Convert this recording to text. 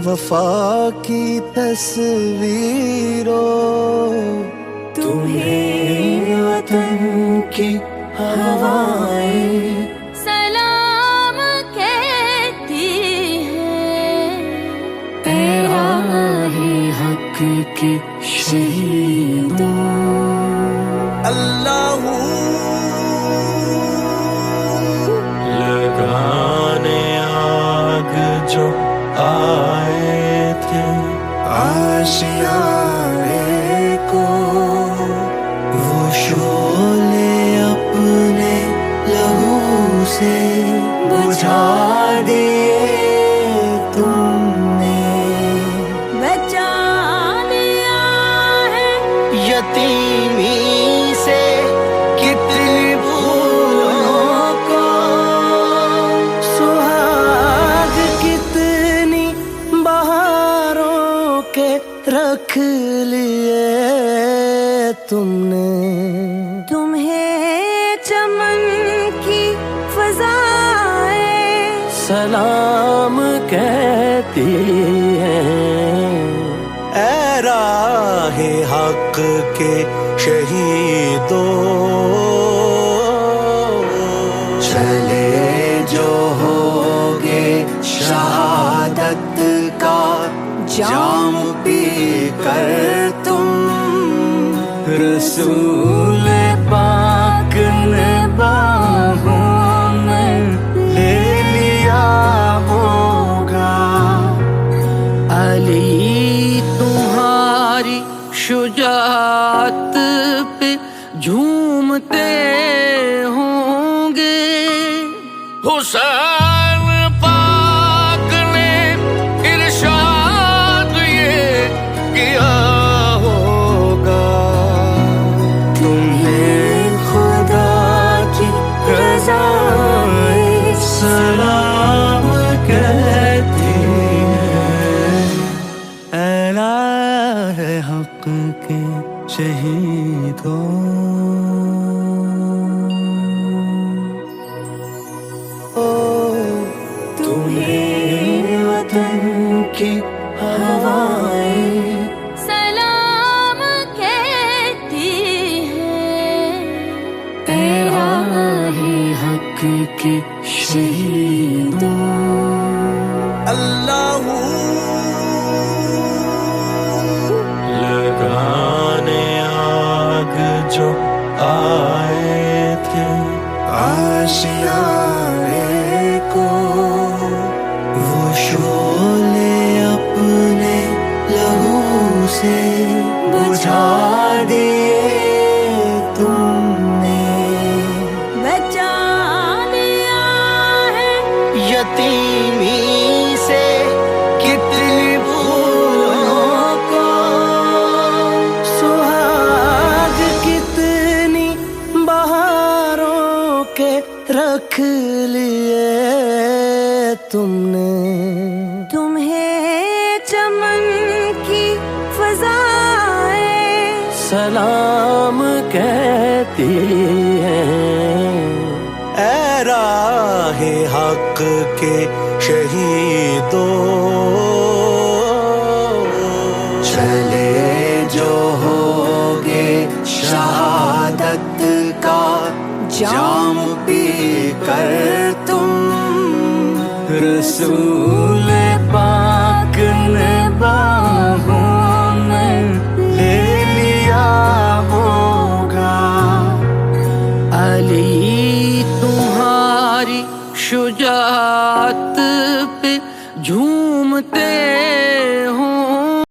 وفا کی تصویروں، تمہیں وطن کی ہوائیں سلام کہتی ہیں۔ اے راہ حق کے شہیدوں، اللہ لگانے آگ جو آئے تھے آشیانے کو، وہ شعلے اپنے لہو سے بجھا دیے تم نے، بچا لیا ہے یتیمی سے کتنی بھولوں کو، سہاگ کتنی بہاروں کے رکھ لیے تم نے، تمہیں چمن کی فضائیں سلام کہتی ہیں۔ اے راہ حق کے شہیدوں، چلے جو ہوگے شہادت کا جام پی کر تم، رسول پاک نے باہوں میں لے لیا ہوگا، علی تمہاری شجاعت پہ جھومتے ہوں گے، حسین پاک نے ارشاد یہ کیا ہوگا، تمہیں خدا کی رضا سلام کہتی ہے۔ اے راہ حق کے شہیدوں، تمہیں وطن کی ہوائیں سلام کہتی ہیں۔ اے راہ حق کے شہیدوں، اللہ لگانے آگ جو آئے تھے آشیانے کو، وہ شعلے اپنے لہو سے بجھا دیے تم نے، بچا لیا ہے یتیمی سے کتنی بھولوں کو، سہاگ کتنی بہاروں کے رکھ لیے تم نے، تمہیں چمن کی فضائیں سلام کہتی ہیں۔ اے راہ حق کے شہیدوں، چلے جو ہوگے شہادت کا جام پی کر تم، رسول پاک نے باہوں میں لے لیا ہوگا، علی تمہاری شجاعت پہ جھومتے ہوں